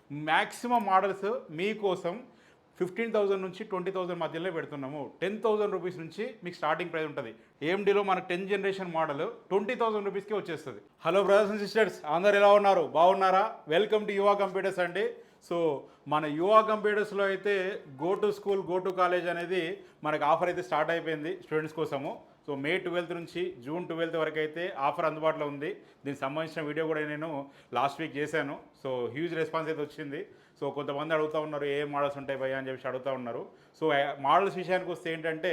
Maximum models మీకోసం 15,000 నుంచి 20,000 మధ్యలో పెడుతున్నాము. 10,000 రూపీస్ నుంచి మీకు స్టార్టింగ్ ప్రైస్ ఉంటుంది. ఏఎండీలో మనకు 10 జనరేషన్ మోడల్ 20,000 రూపీస్కే వచ్చేస్తుంది. హలో బ్రదర్స్ అండ్ సిస్టర్స్, అందరు ఎలా ఉన్నారు? బాగున్నారా? వెల్కమ్ టు యువా కంప్యూటర్స్ అండి. సో మన యువా కంప్యూటర్స్లో అయితే go to school go to college అనేది మనకు ఆఫర్ అయితే స్టార్ట్ అయిపోయింది స్టూడెంట్స్ కోసము. సో మే 12 నుంచి జూన్ 12 వరకు అయితే ఆఫర్ అందుబాటులో ఉంది. దీనికి సంబంధించిన వీడియో కూడా నేను లాస్ట్ వీక్ చేశాను. సో హ్యూజ్ రెస్పాన్స్ అయితే వచ్చింది. సో కొంతమంది అడుగుతూ ఉన్నారు ఏ మోడల్స్ ఉంటాయి భయ్యా అని చెప్పి అడుగుతూ ఉన్నారు. సో మోడల్స్ విషయానికి వస్తే ఏంటంటే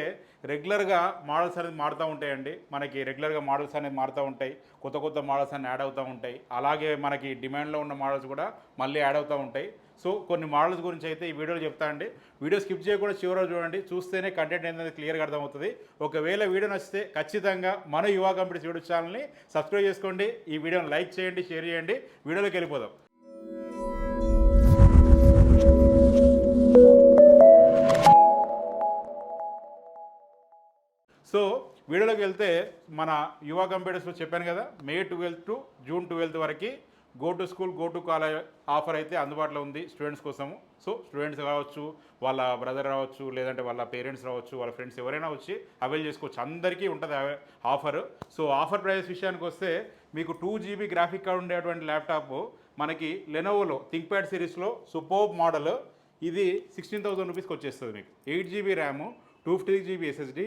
రెగ్యులర్గా మోడల్స్ అనేది మారుతూ ఉంటాయండి. మనకి రెగ్యులర్గా మోడల్స్ అనేది మారుతూ ఉంటాయి, కొత్త కొత్త మోడల్స్ అన్నీ యాడ్ అవుతూ ఉంటాయి. అలాగే మనకి డిమాండ్లో ఉన్న మోడల్స్ కూడా మళ్ళీ యాడ్ అవుతూ ఉంటాయి. సో కొన్ని మోడల్స్ గురించి అయితే ఈ వీడియోలో చెప్తా అండి. వీడియో స్కిప్ చేయకుండా చివరిలో చూడండి, చూస్తేనే కంటెంట్ ఏంటనేది క్లియర్గా అర్థమవుతుంది. ఒకవేళ వీడియో నచ్చితే ఖచ్చితంగా మన యువా కంప్యూటర్స్ యూట్యూబ్ ఛానల్ని సబ్స్క్రైబ్ చేసుకోండి, ఈ వీడియోని లైక్ చేయండి, షేర్ చేయండి. వీడియోలోకి వెళ్ళిపోదాం. సో వీడియోలోకి వెళ్తే మన యువా కంప్యూటర్స్లో చెప్పాను కదా, మే 12 టు జూన్ 12 వరకు go to school go to college offer అయితే అందుబాటులో ఉంది స్టూడెంట్స్ కోసము. సో స్టూడెంట్స్ కావచ్చు, వాళ్ళ బ్రదర్ రావచ్చు, లేదంటే వాళ్ళ పేరెంట్స్ రావచ్చు, వాళ్ళ ఫ్రెండ్స్ ఎవరైనా వచ్చి అవైల్ చేసుకోవచ్చు. అందరికీ ఉంటుంది ఆఫర్. సో ఆఫర్ ప్రైస్ విషయానికి వస్తే మీకు 2 GB గ్రాఫిక్ కార్డ్ ఉండేటువంటి ల్యాప్టాప్ మనకి లెనోవోలో థింక్ప్యాడ్ సిరీస్లో సూపర్బ్ మోడల్ ఇది 16,000 రూపీస్కి వచ్చేస్తుంది. మీకు 8 GB ర్యామ్, 250 GB SSD,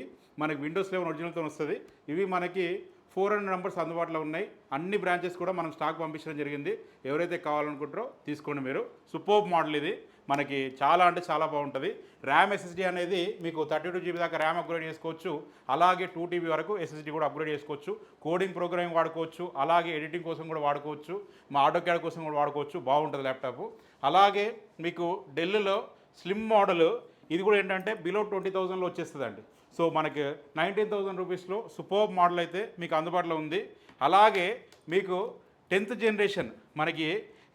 మనకి విండోస్ 11 ఒరిజినల్తో వస్తుంది. ఇవి మనకి 400 నెంబర్స్ అందుబాటులో ఉన్నాయి. అన్ని బ్రాంచెస్ కూడా మనం స్టాక్ పంపించడం జరిగింది. ఎవరైతే కావాలనుకుంటారో తీసుకోండి మీరు. సూపర్బ్ మోడల్ ఇది, మనకి చాలా అంటే చాలా బాగుంటుంది. ర్యామ్ SSD అనేది మీకు 32 GB దాకా ర్యామ్ అప్గ్రేడ్ చేసుకోవచ్చు. అలాగే 2 TB వరకు SSD కూడా అప్గ్రేడ్ చేసుకోవచ్చు. కోడింగ్ ప్రోగ్రామింగ్ వాడుకోవచ్చు, అలాగే ఎడిటింగ్ కోసం కూడా వాడుకోవచ్చు, మా ఆటో క్యాడ్ కోసం కూడా వాడుకోవచ్చు. బాగుంటుంది ల్యాప్టాప్. అలాగే మీకు డెల్లో స్లిమ్ మోడల్ ఇది కూడా ఏంటంటే బిలో 20,000లో వచ్చేస్తుందండి. సో మనకి 19,000 రూపీస్లో సూపర్బ్ మోడల్ అయితే మీకు అందుబాటులో ఉంది. అలాగే మీకు 10th జనరేషన్ మనకి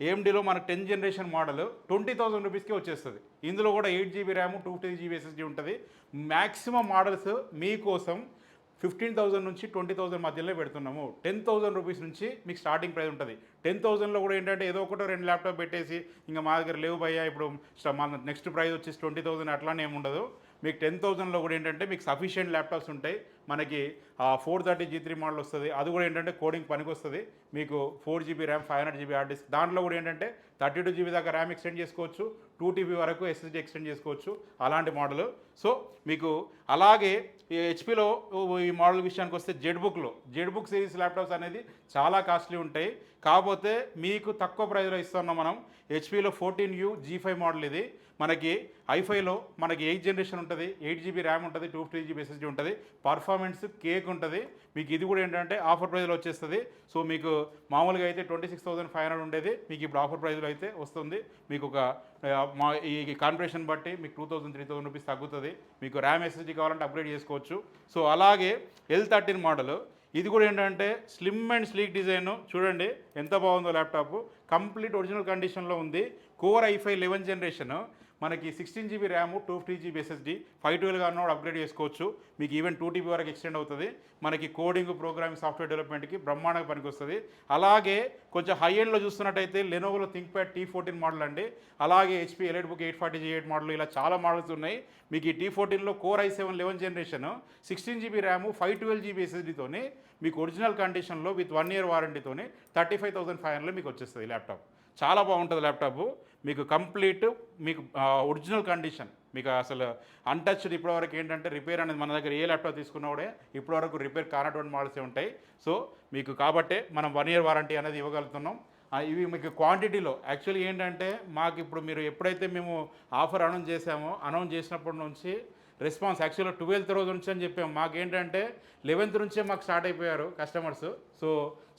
ఏఎండీలో మనకు 10 జనరేషన్ మోడల్ 20,000 రూపీస్కే వచ్చేస్తుంది. ఇందులో కూడా 8 GB ర్యామ్, 250 GB SSD ఉంటుంది. మ్యాక్సిమం మోడల్స్ మీకోసం 15,000 నుంచి 20,000 మధ్యలో పెడుతున్నాము. 10,000 రూపీస్ నుంచి మీకు స్టార్టింగ్ ప్రైస్ ఉంటుంది. 10,000లో కూడా ఏంటంటే ఏదో ఒకటో 2 ల్యాప్టాప్ పెట్టేసి ఇంకా మా దగ్గర లేవు భయ్యా ఇప్పుడు మన నెక్స్ట్ ప్రైస్ వచ్చేసి 20,000 అట్లానే ఏమి ఉండదు. మీకు 10,000లో కూడా ఏంటంటే మీకు సఫిషియెంట్ ల్యాప్టాప్స్ ఉంటాయి. మనకి 430 G3 మోడల్ వస్తుంది. అది కూడా ఏంటంటే కోడింగ్ పనికి వస్తుంది. మీకు 4 GB RAM, 500 GB hard disk, దాంట్లో కూడా ఏంటంటే 32 GB దాకా ర్యామ్ ఎక్స్టెండ్ చేసుకోవచ్చు, 2 TB వరకు SSD ఎక్స్టెండ్ చేసుకోవచ్చు, అలాంటి మోడల్. సో మీకు అలాగే హెచ్పిలో ఈ మోడల్ విషయానికి వస్తే జెడ్బుక్ సిరీస్ ల్యాప్టాప్స్ అనేది చాలా కాస్ట్లీ ఉంటాయి. కాకపోతే మీకు తక్కువ ప్రైస్లో ఇస్తున్నాం మనం. హెచ్పిలో 14U G5 మోడల్ ఇది. మనకి ఐఫైలో మనకి 8th జనరేషన్ ఉంటుంది, 8 GB ర్యామ్ ఉంటుంది, 250 GB SSD ఉంటుంది, పర్ఫార్మెన్స్ కేక్ ఉంటుంది. మీకు ఇది కూడా ఏంటంటే ఆఫర్ ప్రైస్లో వచ్చేస్తుంది. సో మీకు మామూలుగా అయితే 26,500 ఉండేది, మీకు ఇప్పుడు ఆఫర్ ప్రైస్లో అయితే వస్తుంది. మీకు ఒక ఈ కాన్ఫిగరేషన్ బట్టి మీకు 2,000-3,000 రూపీస్ తగ్గుతుంది. మీకు ర్యామ్ SSD కావాలంటే అప్గ్రేడ్ చేసుకోవచ్చు. సో అలాగే L13 మోడల్ ఇది కూడా ఏంటంటే స్లిమ్ అండ్ స్లీక్ డిజైన్. చూడండి ఎంత బాగుందో ల్యాప్టాప్, కంప్లీట్ ఒరిజినల్ కండిషన్లో ఉంది. కోర్ i5 11th జనరేషన్, మనకి 16 GB ర్యామ్, 250 GB SSD, 512గా అన్న అప్గ్రేడ్ చేసుకోవచ్చు. మీకు ఈవెన్ 2 TB వరకు ఎక్స్టెండ్ అవుతుంది. మనకి కోడింగ్, ప్రోగ్రామింగ్, సాఫ్ట్వేర్ డెవలప్మెంట్కి బ్రహ్మాండంగా పనికి వస్తుంది. అలాగే కొంచెం హై ఎండ్లో చూస్తున్నట్టయితే లెనోవోలో థింక్ప్యాడ్ T14 మోడల్ అండి. అలాగే HP ఎలైట్బుక్ 840G8 మోడల్, ఇలా చాలా మోడల్స్ ఉన్నాయి. మీకు ఈ T14లో కోర్ i7 11th జనరేషన్, 16 GB ర్యామ్, 512 GB SSDతోని మీకు ఒరిజినల్ కండిషన్లో విత్ 1 year వారంటీతోని 35,500లో మీకు వచ్చేస్తుంది ల్యాప్టాప్. చాలా బాగుంటుంది ల్యాప్టాప్. మీకు కంప్లీట్ మీకు ఒరిజినల్ కండిషన్, మీకు అసలు అన్టచ్డ్. ఇప్పటివరకు ఏంటంటే రిపేర్ అనేది మన దగ్గర ఏ ల్యాప్టాప్ తీసుకున్నా కూడా ఇప్పటివరకు రిపేర్ కానటువంటి మోడల్సే ఉంటాయి. సో మీకు కాబట్టే మనం 1 year వారంటీ అనేది ఇవ్వగలుగుతున్నాం. ఇవి మీకు క్వాంటిటీలో యాక్చువల్లీ ఏంటంటే మాకు ఇప్పుడు మీరు ఎప్పుడైతే మేము ఆఫర్ అనౌన్స్ చేసినప్పటి నుంచి రెస్పాన్స్ యాక్చువల్గా 12th రోజు నుంచి అని చెప్పాము. మాకేంటంటే 11th నుంచే మాకు స్టార్ట్ అయిపోయారు కస్టమర్స్. సో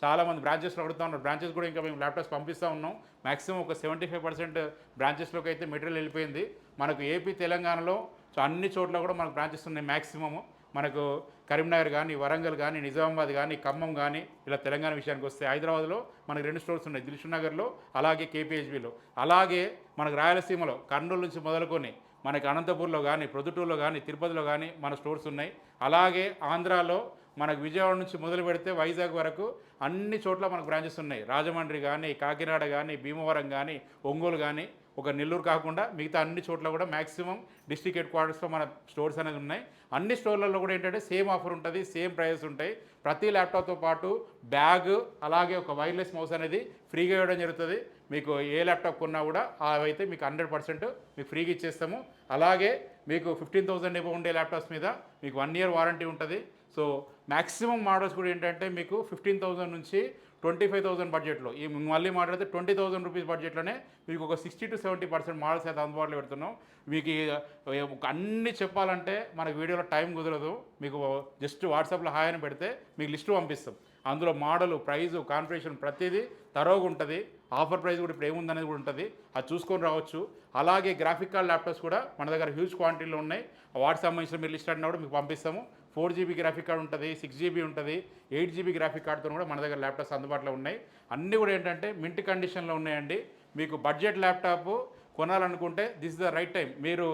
చాలామంది బ్రాంచెస్లో అడుగుతూ ఉన్నారు. బ్రాంచెస్ కూడా ఇంకా మేము ల్యాప్టాప్స్ పంపిస్తూ ఉన్నాం. మ్యాక్సిమం ఒక 75% బ్రాంచెస్లోకి అయితే మెటీరియల్ వెళ్ళిపోయింది. మనకు ఏపీ, తెలంగాణలో సో అన్ని చోట్ల కూడా మనకు బ్రాంచెస్ ఉన్నాయి. మ్యాక్సిమము మనకు కరీంనగర్ కానీ, వరంగల్ కానీ, నిజామాబాద్ కానీ, ఖమ్మం కానీ, ఇలా తెలంగాణ విషయానికి వస్తే హైదరాబాద్లో మనకు 2 స్టోర్స్ ఉన్నాయి, దిల్సుఖ్నగర్లో అలాగే KPHBలో. అలాగే మనకు రాయలసీమలో కర్నూలు నుంచి మొదలుకొని మనకి అనంతపూర్లో కానీ, ప్రొద్దుటూరులో కానీ, తిరుపతిలో కానీ మన స్టోర్స్ ఉన్నాయి. అలాగే ఆంధ్రాలో మనకు విజయవాడ నుంచి మొదలు పెడితే వైజాగ్ వరకు అన్ని చోట్ల మనకు బ్రాంచెస్ ఉన్నాయి. రాజమండ్రి కానీ, కాకినాడ కానీ, భీమవరం కానీ, ఒంగోలు కానీ, ఒక నెల్లూరు కాకుండా మిగతా అన్ని చోట్ల కూడా మ్యాక్సిమం డిస్ట్రిక్ట్ హెడ్ క్వార్టర్స్లో మన స్టోర్స్ అనేది ఉన్నాయి. అన్ని స్టోర్లలో కూడా ఏంటంటే సేమ్ ఆఫర్ ఉంటుంది, సేమ్ ప్రైజెస్ ఉంటాయి. ప్రతి ల్యాప్టాప్తో పాటు బ్యాగ్ అలాగే ఒక వైర్లెస్ మౌస్ అనేది ఫ్రీగా ఇవ్వడం జరుగుతుంది. మీకు ఏ ల్యాప్టాప్ కొన్నా కూడా అవైతే మీకు 100% మీకు ఫ్రీగా ఇచ్చేస్తాము. అలాగే మీకు 15,000 ఎబో ఉండే ల్యాప్టాప్స్ మీద మీకు 1 year వారంటీ ఉంటుంది. సో మ్యాక్సిమం మోడల్స్ కూడా ఏంటంటే మీకు 15,000 నుంచి 25,000 బడ్జెట్లో, ఈ మళ్ళీ మాట్లాడితే 20,000 రూపీస్ బడ్జెట్లోనే మీకు ఒక 60 to 70% మోడల్స్ అయితే అందుబాటులో పెడుతున్నాం. మీకు అన్నీ చెప్పాలంటే మనకు వీడియోలో టైం కుదరదు. మీకు జస్ట్ వాట్సాప్లో హాయ్ అని పెడితే మీకు లిస్టు పంపిస్తాం. అందులో మోడలు, ప్రైజు, కాన్ఫిగరేషన్ ప్రతిదీ తరోగా ఉంటుంది. ఆఫర్ ప్రైస్ కూడా ఇప్పుడు ఏముందనేది కూడా ఉంటుంది, అది చూసుకొని రావచ్చు. అలాగే గ్రాఫిక్ కార్డ్ ల్యాప్టాప్స్ కూడా మన దగ్గర హ్యూజ్ క్వాంటిటీలో ఉన్నాయి. వాటికి సంబంధించిన మీరు లిస్ట్ అడినా కూడా మీకు పంపిస్తాము. 4GB గ్రాఫిక్ కార్డ్ ఉంటుంది, 6GB ఉంటుంది, 8GB గ్రాఫిక్ కార్డ్తో కూడా మన దగ్గర ల్యాప్టాప్స్ అందుబాటులో ఉన్నాయి. అన్నీ కూడా ఏంటంటే మింట్ కండిషన్లో ఉన్నాయండి. మీకు బడ్జెట్ ల్యాప్టాప్ కొనాలనుకుంటే this is the right time. మీరు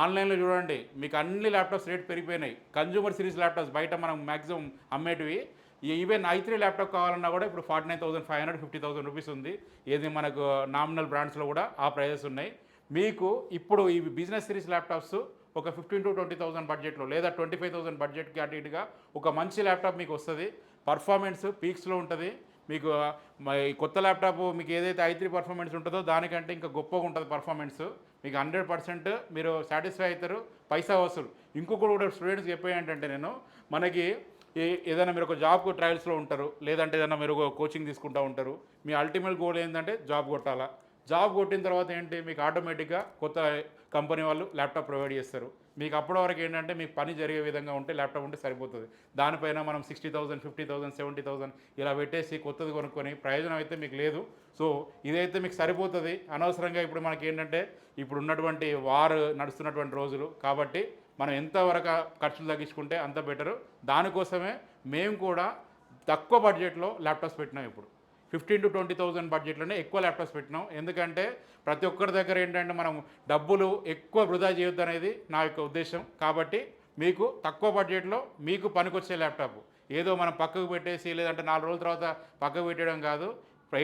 ఆన్లైన్లో చూడండి, మీకు అన్ని ల్యాప్టాప్స్ రేట్ పెరిగిపోయినాయి. కన్జ్యూమర్ సిరీస్ ల్యాప్టాప్స్ బయట మనం మ్యాక్సిమం అమ్మేటివి ఈవెన్ i3 ల్యాప్టాప్ కావాలన్నా కూడా ఇప్పుడు 49,500, 50,000 రూపీస్ ఉంది. ఏది మనకు నామినల్ బ్రాండ్స్లో కూడా ఆ ప్రైజెస్ ఉన్నాయి. మీకు ఇప్పుడు ఈ బిజినెస్ సిరీస్ ల్యాప్టాప్స్ ఒక 15,000 to 20,000 బడ్జెట్లో లేదా 25,000 బడ్జెట్కి అటు ఇటుగా ఒక మంచి ల్యాప్టాప్ మీకు వస్తుంది. పర్ఫార్మెన్స్ పీక్స్లో ఉంటుంది. మీకు ఈ కొత్త ల్యాప్టాప్ మీకు ఏదైతే i3 పర్ఫార్మెన్స్ ఉంటుందో దానికంటే ఇంకా గొప్పగా ఉంటుంది పర్ఫార్మెన్స్. మీకు 100% మీరు సాటిస్ఫై అవుతారు. పైసా వసూలు. ఇంకొకటి కూడా స్టూడెంట్స్కి చెప్పే ఏంటంటే నేను, మనకి ఏదైనా మీరు ఒక జాబ్కు ట్రయల్స్లో ఉంటారు, లేదంటే ఏదైనా మీరు కోచింగ్ తీసుకుంటూ ఉంటారు. మీ అల్టిమేట్ గోల్ ఏంటంటే జాబ్ కొట్టాలా. జాబ్ కొట్టిన తర్వాత ఏంటి, మీకు ఆటోమేటిక్గా కొత్త కంపెనీ వాళ్ళు ల్యాప్టాప్ ప్రొవైడ్ చేస్తారు. మీకు అప్పటి వరకు ఏంటంటే మీకు పని జరిగే విధంగా ఉంటే ల్యాప్టాప్ ఉంటే సరిపోతుంది. దానిపైన మనం 60,000, 50,000, 70,000 ఇలా పెట్టేసి కొత్తది కొనుక్కొని ప్రయోజనం అయితే మీకు లేదు. సో ఇదైతే మీకు సరిపోతుంది. అనవసరంగా ఇప్పుడు మనకి ఏంటంటే ఇప్పుడు ఉన్నటువంటి వార్ నడుస్తున్నటువంటి రోజులు కాబట్టి మనం ఎంతవరకు ఖర్చులు తగ్గించుకుంటే అంత బెటరు. దానికోసమే మేము కూడా తక్కువ బడ్జెట్లో ల్యాప్టాప్స్ పెట్టినాం. ఇప్పుడు 15,000 to 20,000 బడ్జెట్లోనే ఎక్కువ ల్యాప్టాప్స్ పెట్టినాం. ఎందుకంటే ప్రతి ఒక్కరి దగ్గర ఏంటంటే మనం డబ్బులు ఎక్కువ వృధా చేయొద్దు అనేది నా యొక్క ఉద్దేశం. కాబట్టి మీకు తక్కువ బడ్జెట్లో మీకు పనికొచ్చే ల్యాప్టాప్ ఏదో మనం పక్కకు పెట్టేసి లేదంటే 4 రోజుల తర్వాత పక్కకు పెట్టడం కాదు.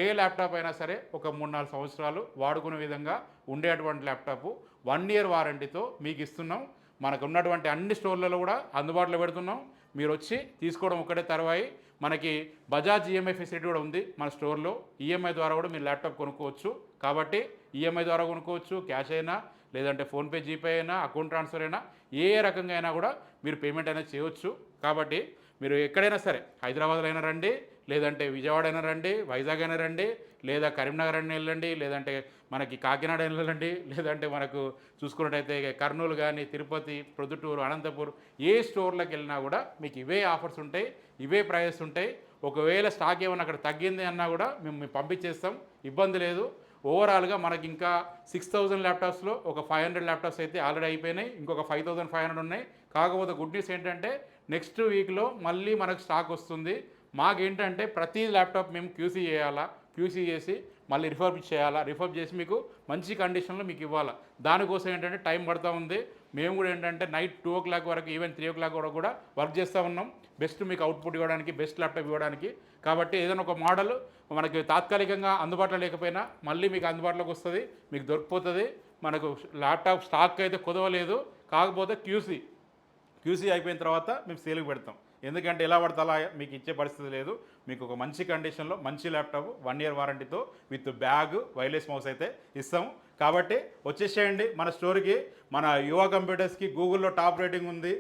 ఏ ల్యాప్టాప్ అయినా సరే ఒక 3-4 సంవత్సరాలు వాడుకునే విధంగా ఉండేటువంటి ల్యాప్టాప్ 1 year వారంటీతో మీకు ఇస్తున్నాం. మనకు ఉన్నటువంటి అన్ని స్టోర్లలో కూడా అందుబాటులో పెడుతున్నాం. మీరు వచ్చి తీసుకోవడం ఒక్కటే తర్వాయి. మనకి బజాజ్ ఈఎంఐ ఫెసిలిటీ కూడా ఉంది మన స్టోర్లో. ఈఎంఐ ద్వారా కూడా మీరు ల్యాప్టాప్ కొనుక్కోవచ్చు. కాబట్టి ఈఎంఐ ద్వారా కొనుక్కోవచ్చు, క్యాష్ అయినా లేదంటే ఫోన్పే, జీపే అయినా, అకౌంట్ ట్రాన్స్ఫర్ అయినా ఏ రకంగా అయినా కూడా మీరు పేమెంట్ అయినా చేయవచ్చు. కాబట్టి మీరు ఎక్కడైనా సరే హైదరాబాద్లో అయినా రండి, లేదంటే విజయవాడ అయినా రండి, వైజాగ్ అయినా రండి, లేదా కరీంనగర్ అయినా వెళ్ళండి, లేదంటే మనకి కాకినాడ వెళ్ళండి, లేదంటే మనకు చూసుకున్నట్టయితే కర్నూలు కానీ, తిరుపతి, ప్రొద్దుటూరు, అనంతపూర్ ఏ స్టోర్లకు వెళ్ళినా కూడా మీకు ఇవే ఆఫర్స్ ఉంటాయి, ఇవే ప్రైజెస్ ఉంటాయి. ఒకవేళ స్టాక్ ఏమైనా అక్కడ తగ్గింది అన్నా కూడా మేము పంపించేస్తాం, ఇబ్బంది లేదు. ఓవరాల్గా మనకి ఇంకా 6,000 ల్యాప్టాప్స్లో ఒక 500 ల్యాప్టాప్స్ అయితే ఆల్రెడీ అయిపోయినాయి. ఇంకొక 5,500 ఉన్నాయి. కాకపోతే గుడ్ న్యూస్ ఏంటంటే నెక్స్ట్ వీక్లో మళ్ళీ మనకు స్టాక్ వస్తుంది. మాకేంటంటే ప్రతి ల్యాప్టాప్ మేము క్యూసీ చేయాలా, క్యూసీ చేసి మళ్ళీ రిఫర్బిష్ చేయాలా, రిఫర్బ్ చేసి మీకు మంచి కండిషన్లో మీకు ఇవ్వాలా. దానికోసం ఏంటంటే టైం పడుతూ ఉంది. మేము కూడా ఏంటంటే నైట్ 2 o'clock వరకు, ఈవెన్ 3 o'clock వరకు కూడా వర్క్ చేస్తూ ఉన్నాం. బెస్ట్ మీకు అవుట్పుట్ ఇవ్వడానికి, బెస్ట్ ల్యాప్టాప్ ఇవ్వడానికి. కాబట్టి ఏదైనా ఒక మోడల్ మనకి తాత్కాలికంగా అందుబాటులో లేకపోయినా మళ్ళీ మీకు అందుబాటులోకి వస్తుంది, మీకు దొరికిపోతుంది. మనకు ల్యాప్టాప్ స్టాక్ అయితే కుదవలేదు. కాకపోతే క్యూసీ అయిపోయిన తర్వాత మేము సేల్కి పెడతాం. ఎందుకంటే ఎలా పడితే అలా మీకు ఇచ్చే పరిస్థితి లేదు. మీకు ఒక మంచి కండిషన్లో మంచి ల్యాప్టాప్ 1 year వారంటీతో విత్ బ్యాగ్, వైర్లెస్ మౌస్ అయితే ఇస్తాము. కాబట్టి వచ్చేసేయండి మన స్టోర్కి. మన యువ కంప్యూటర్స్కి గూగుల్లో టాప్ రేటింగ్ ఉంది.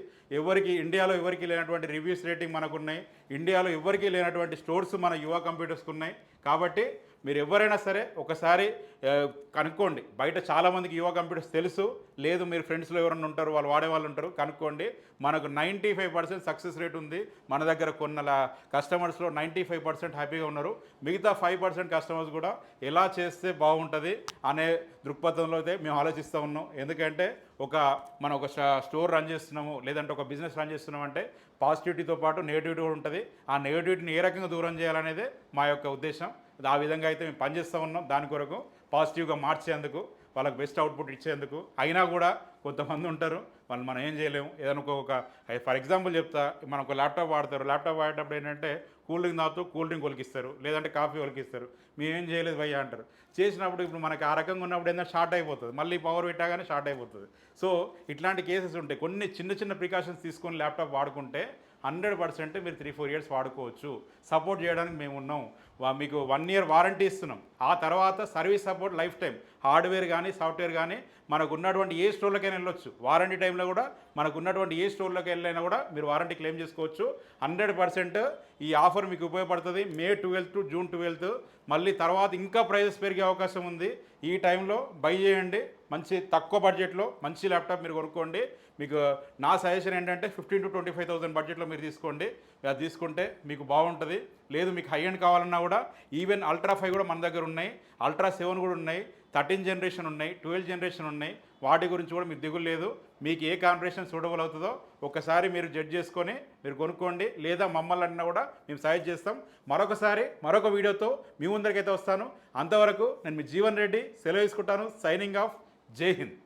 ఇండియాలో ఎవరికి లేనటువంటి రివ్యూస్ రేటింగ్ మనకున్నాయి. ఇండియాలో ఎవరికి లేనటువంటి స్టోర్స్ మన యువ కంప్యూటర్స్కి ఉన్నాయి. కాబట్టి మీరు ఎవరైనా సరే ఒకసారి కనుక్కోండి. బయట చాలామందికి యువ కంప్యూటర్స్ తెలుసు, లేదు మీరు ఫ్రెండ్స్లో ఎవరైనా ఉంటారు, వాళ్ళు వాడేవాళ్ళు ఉంటారు, కనుక్కోండి. మనకు 95% సక్సెస్ రేట్ ఉంది. మన దగ్గర కొన్న కస్టమర్స్లో 95% హ్యాపీగా ఉన్నారు. మిగతా 5% కస్టమర్స్ కూడా ఎలా చేస్తే బాగుంటుంది అనే దృక్పథంలో అయితే మేము ఆలోచిస్తూ ఉన్నాం. ఎందుకంటే మనం ఒక స్టోర్ రన్ చేస్తున్నాము, లేదంటే ఒక బిజినెస్ రన్ చేస్తున్నాం అంటే పాజిటివిటీతో పాటు నెగిటివిటీ కూడా ఉంటుంది. ఆ నెగిటివిటీని ఏ రకంగా దూరం చేయాలనేదే మా యొక్క ఉద్దేశం. ఆ విధంగా అయితే మేము పనిచేస్తూ ఉన్నాం. దాని కొరకు పాజిటివ్గా మార్చేందుకు, వాళ్ళకి బెస్ట్ అవుట్పుట్ ఇచ్చేందుకు. అయినా కూడా కొంతమంది ఉంటారు, వాళ్ళు మనం ఏం చేయలేము. ఏదైనా ఒక ఫర్ ఎగ్జాంపుల్ చెప్తా, మనం ఒక ల్యాప్టాప్ వాడతారు, ల్యాప్టాప్ వాడేటప్పుడు ఏంటంటే కూల్ డ్రింక్ తాగుతూ కూల్ డ్రింక్ ఒలికిస్తారు, లేదంటే కాఫీ ఒలికిస్తారు. మేమేం చేయలేదు భయ్యా అంటారు. చేసినప్పుడు ఇప్పుడు మనకి ఆ రకంగా ఉన్నప్పుడు ఏంటంటే షార్ట్ అయిపోతుంది, మళ్ళీ పవర్ పెట్టగానే షార్ట్ అయిపోతుంది. సో ఇట్లాంటి కేసెస్ ఉంటాయి. కొన్ని చిన్న చిన్న ప్రికాషన్స్ తీసుకొని ల్యాప్టాప్ వాడుకుంటే 100% మీరు 3-4 ఇయర్స్ వాడుకోవచ్చు. సపోర్ట్ చేయడానికి మేము ఉన్నాం. మీకు 1 ఇయర్ వారంటీ ఇస్తున్నాం. ఆ తర్వాత service support life time. Hardware కానీ సాఫ్ట్వేర్ కానీ మనకు ఉన్నటువంటి ఏ స్టోర్లకైనా వెళ్ళొచ్చు. వారంటీ టైంలో కూడా మనకు ఉన్నటువంటి ఏ స్టోర్లోకి వెళ్ళైనా కూడా మీరు వారంటీ క్లెయిమ్ చేసుకోవచ్చు. 100% ఈ ఆఫర్ మీకు ఉపయోగపడుతుంది. మే 12 టు జూన్ 12. మళ్ళీ తర్వాత ఇంకా ప్రైజెస్ పెరిగే అవకాశం ఉంది. ఈ టైంలో బై చేయండి. మంచి తక్కువ బడ్జెట్లో మంచి ల్యాప్టాప్ మీరు కొనుక్కోండి. మీకు నా సజెషన్ ఏంటంటే 15,000 to 25,000 బడ్జెట్లో మీరు తీసుకోండి. అది తీసుకుంటే మీకు బాగుంటుంది. లేదు మీకు హై ఎండ్ కావాలన్నా కూడా ఈవెన్ అల్ట్రా 5 కూడా మన దగ్గర ఉన్నాయి, అల్ట్రా 7 కూడా ఉన్నాయి, 13 జనరేషన్ ఉన్నాయి, 12 జనరేషన్ ఉన్నాయి. వాటి గురించి కూడా మీకు దిగులు లేదు. మీకు ఏ కాంబినేషన్ సూటబుల్ అవుతుందో ఒకసారి మీరు జడ్జ్ చేసుకొని మీరు కొనుక్కోండి. లేదా మమ్మల్ని అన్నా కూడా మేము సజెస్ట్ చేస్తాం. మరొకసారి మరొక వీడియోతో మీ ముందరికైతే వస్తాను. అంతవరకు నేను మీ జీవన్ రెడ్డి సెలవు తీసుకుంటాను. Signing off. జై హింద్.